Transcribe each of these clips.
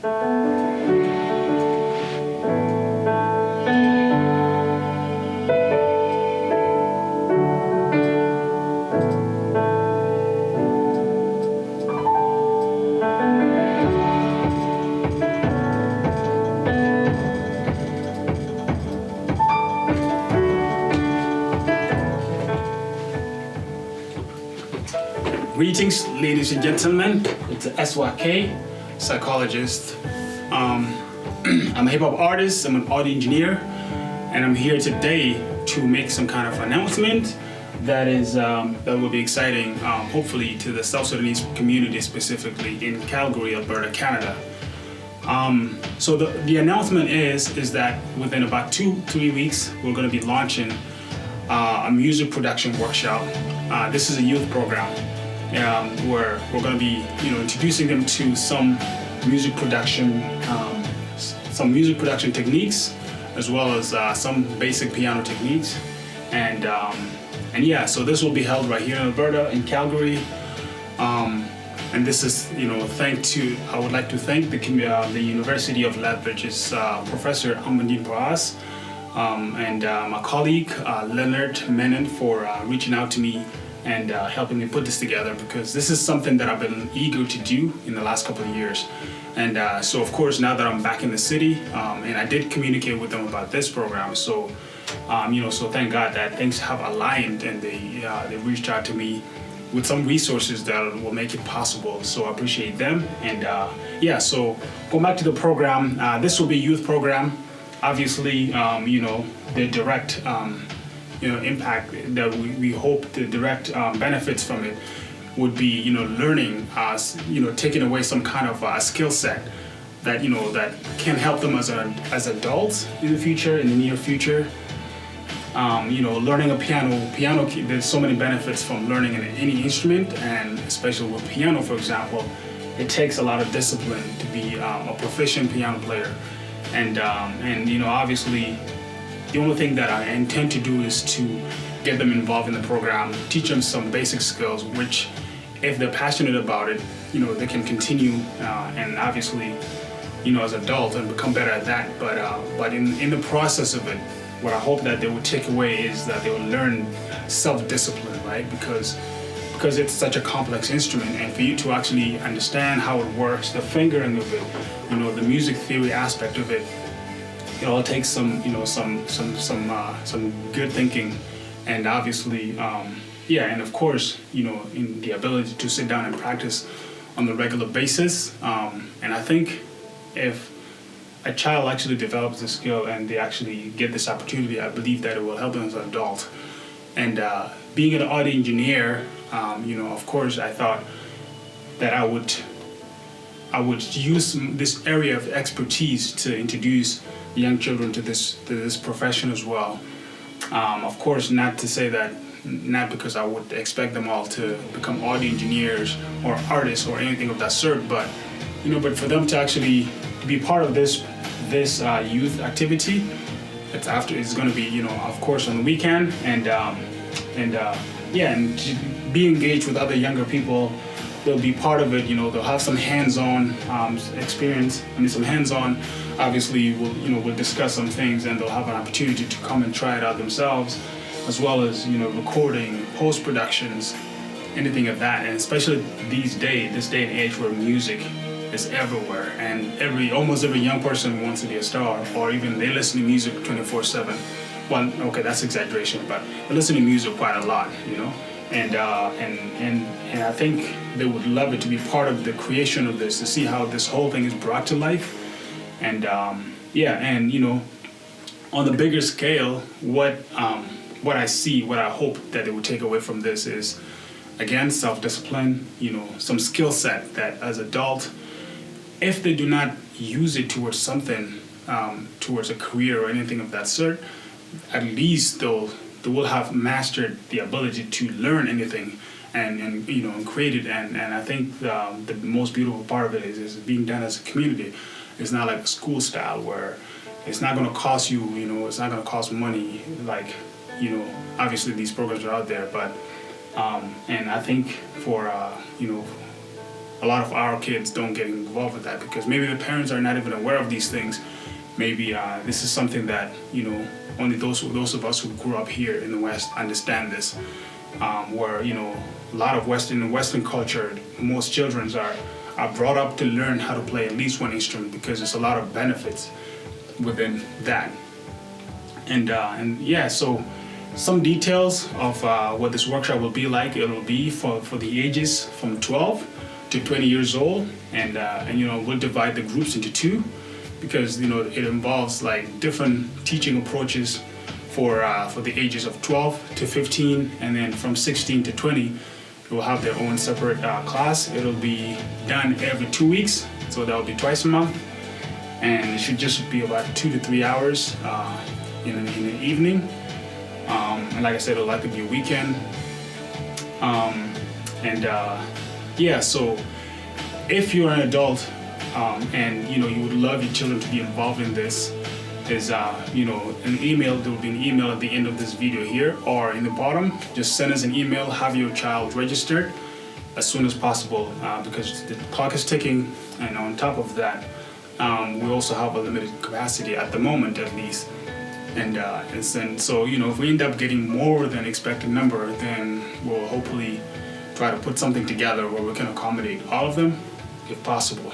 Greetings, ladies and gentlemen. It's SYK, psychologist. I'm a hip-hop artist, I'm an audio engineer, and I'm here today to make some kind of announcement that will be exciting, hopefully, to the South Sudanese community, specifically in Calgary, Alberta, Canada. So the announcement is that within about 2-3 weeks, we're going to be launching a music production workshop. This is a youth program. Where we're going to be, introducing them to some music production techniques, as well as some basic piano techniques, and so this will be held right here in Alberta, in Calgary, and this is, I would like to thank the University of Lethbridge's Professor Amandine Paras, and my colleague Leonard Menon for reaching out to me and helping me put this together, because this is something that I've been eager to do in the last couple of years. And so of course, now that I'm back in the city, and I did communicate with them about this program, so so thank God that things have aligned, and they reached out to me with some resources that will make it possible. So I appreciate them. And so going back to the program, this will be a youth program. Obviously, the direct impact that we hope, the direct benefits from it would be, learning, taking away some kind of skill set that, that can help them as adults in the future, in the near future. Learning a piano, there's so many benefits from learning any instrument, and especially with piano, for example, it takes a lot of discipline to be a proficient piano player. And obviously, the only thing that I intend to do is to get them involved in the program, teach them some basic skills, which, if they're passionate about it, they can continue and obviously, as adults, and become better at that. But in the process of it, what I hope that they would take away is that they will learn self-discipline, right? Because it's such a complex instrument, and for you to actually understand how it works, the fingering of it, the music theory aspect of it, it all takes some good thinking, and obviously, and of course, in the ability to sit down and practice on a regular basis. And I think if a child actually develops the skill and they actually get this opportunity, I believe that it will help them as an adult. And being an audio engineer, of course, I thought that I would use this area of expertise to introduce young children to this profession as well. Of course, not to say that, not because I would expect them all to become audio engineers or artists or anything of that sort, but but for them to actually be part of this youth activity. It's going to be of course on the weekend, and be engaged with other younger people. They'll be part of it, they'll have some hands-on experience. Some hands-on, obviously, we'll discuss some things, and they'll have an opportunity to come and try it out themselves, as well as, recording, post-productions, anything of that. And especially this day and age where music is everywhere, and almost every young person wants to be a star, or even they listen to music 24/7. Well, okay, that's exaggeration, but they listen to music quite a lot, And I think they would love it to be part of the creation of this, to see how this whole thing is brought to life. And on the bigger scale, what I see, what I hope that they would take away from this is, again, self-discipline, some skill set that as adult, if they do not use it towards something, towards a career or anything of that sort, at least they will have mastered the ability to learn anything and create it. And I think the most beautiful part of it is being done as a community. It's not like school style where it's not going to cost you, it's not going to cost money. Like, obviously these programs are out there, but and I think for a lot of our kids don't get involved with that because maybe the parents are not even aware of these things. Maybe this is something that, you know, only those of us who grew up here in the West understand this. Where, you know, a lot of Western culture, most children are brought up to learn how to play at least one instrument because there's a lot of benefits within that. And yeah, so some details of what this workshop will be like. It will be for the ages from 12 to 20 years old, and you know, we'll divide the groups into two because, you know, it involves like different teaching approaches for the ages of 12 to 15, and then from 16 to 20, will have their own separate class. It'll be done every 2 weeks, so that'll be twice a month, and it should just be about 2 to 3 hours in the evening. And like I said, it'll likely be a weekend. Yeah, so if you're an adult and, you know, you would love your children to be involved in this, is you know, an email. There will be an email at the end of this video here or in the bottom. Just send us an email, have your child registered as soon as possible because the clock is ticking, and on top of that, we also have a limited capacity at the moment at least. And so, you know, if we end up getting more than expected number, then we'll hopefully try to put something together where we can accommodate all of them if possible.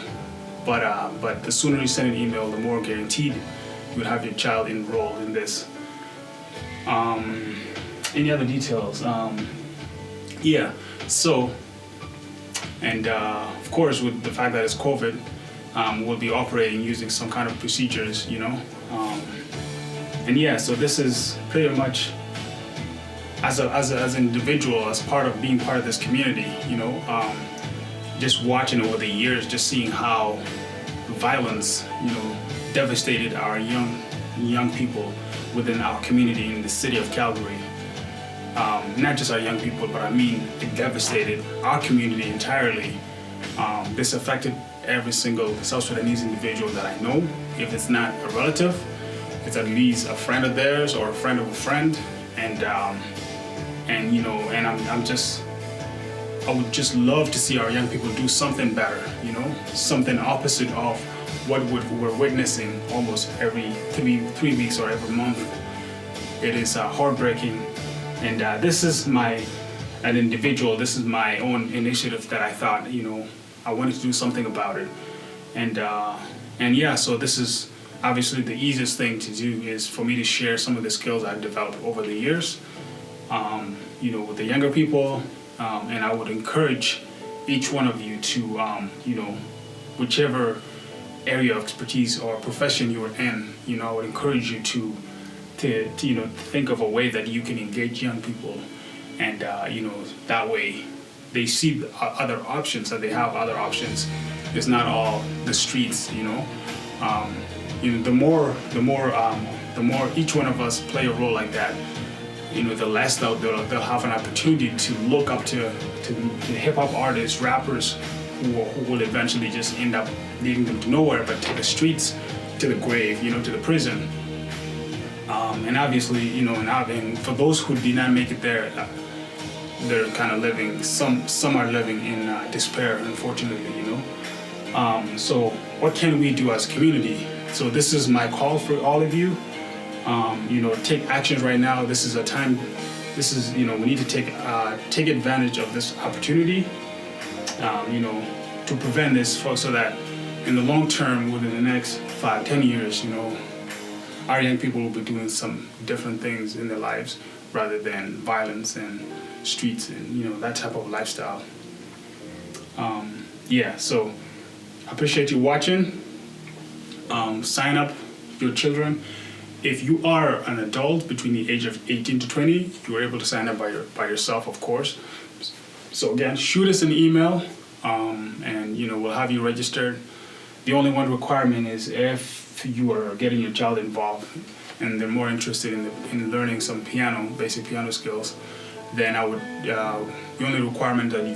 But the sooner you send an email, the more guaranteed you would have your child enrolled in this. Any other details? Yeah, so, and of course with the fact that it's COVID, we'll be operating using some kind of procedures, you know. And yeah, so this is pretty much as an individual, as part of being part of this community, you know, just watching over the years, just seeing how violence, you know, devastated our young people within our community in the city of Calgary. Not just our young people, but I mean, it devastated our community entirely. This affected every single South Sudanese individual that I know. If it's not a relative, it's at least a friend of theirs or a friend of a friend. And you know, and I would just love to see our young people do something better, you know, something opposite of what we're witnessing almost every three weeks or every month. It is heartbreaking, and this is an individual. This is my own initiative that I thought, you know, I wanted to do something about it, and yeah. So this is obviously the easiest thing to do is for me to share some of the skills I've developed over the years, you know, with the younger people, and I would encourage each one of you to, you know, whichever area of expertise or profession you are in, you know, I would encourage you to you know, think of a way that you can engage young people, and you know, that way they see other options, that they have other options. It's not all the streets, you know. You know, the more each one of us play a role like that, you know, the less they'll have an opportunity to look up to hip hop artists, rappers who will eventually just end up leading them to nowhere, but to the streets, to the grave, you know, to the prison. And obviously, you know, and for those who did not make it there, they're kind of living. Some are living in despair, unfortunately, you know. So what can we do as a community? So this is my call for all of you. You know, take actions right now. This is a time. This is, you know, we need to take advantage of this opportunity. You know, to prevent this, so that in the long term, within the next 5-10 years, you know, our young people will be doing some different things in their lives rather than violence and streets and, you know, that type of lifestyle. Yeah, so I appreciate you watching. Sign up your children. If you are an adult between the age of 18 to 20, you are able to sign up by yourself, of course. So again, shoot us an email, and you know, we'll have you registered. The only one requirement is if you are getting your child involved and they're more interested in learning some basic piano skills, then I would the only requirement that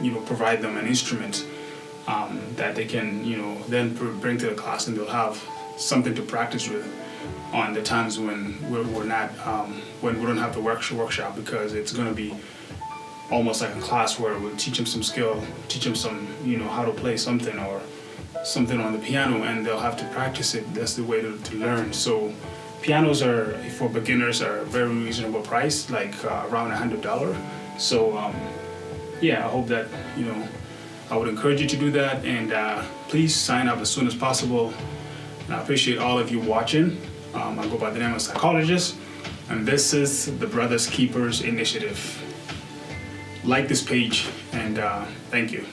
you know, provide them an instrument that they can, you know, then bring to the class, and they'll have something to practice with on the times when we're not when we don't have the workshop, because it's going to be almost like a class where we'll teach them some skill, teach them some, how to play something or something on the piano, and they'll have to practice it. That's the way to learn. So pianos are, for beginners, are very reasonable price, like around $100. So yeah, I hope that, I would encourage you to do that, and please sign up as soon as possible. And I appreciate all of you watching. I go by the name of Psychologist, and this is the Brothers Keepers Initiative. Like this page, and thank you.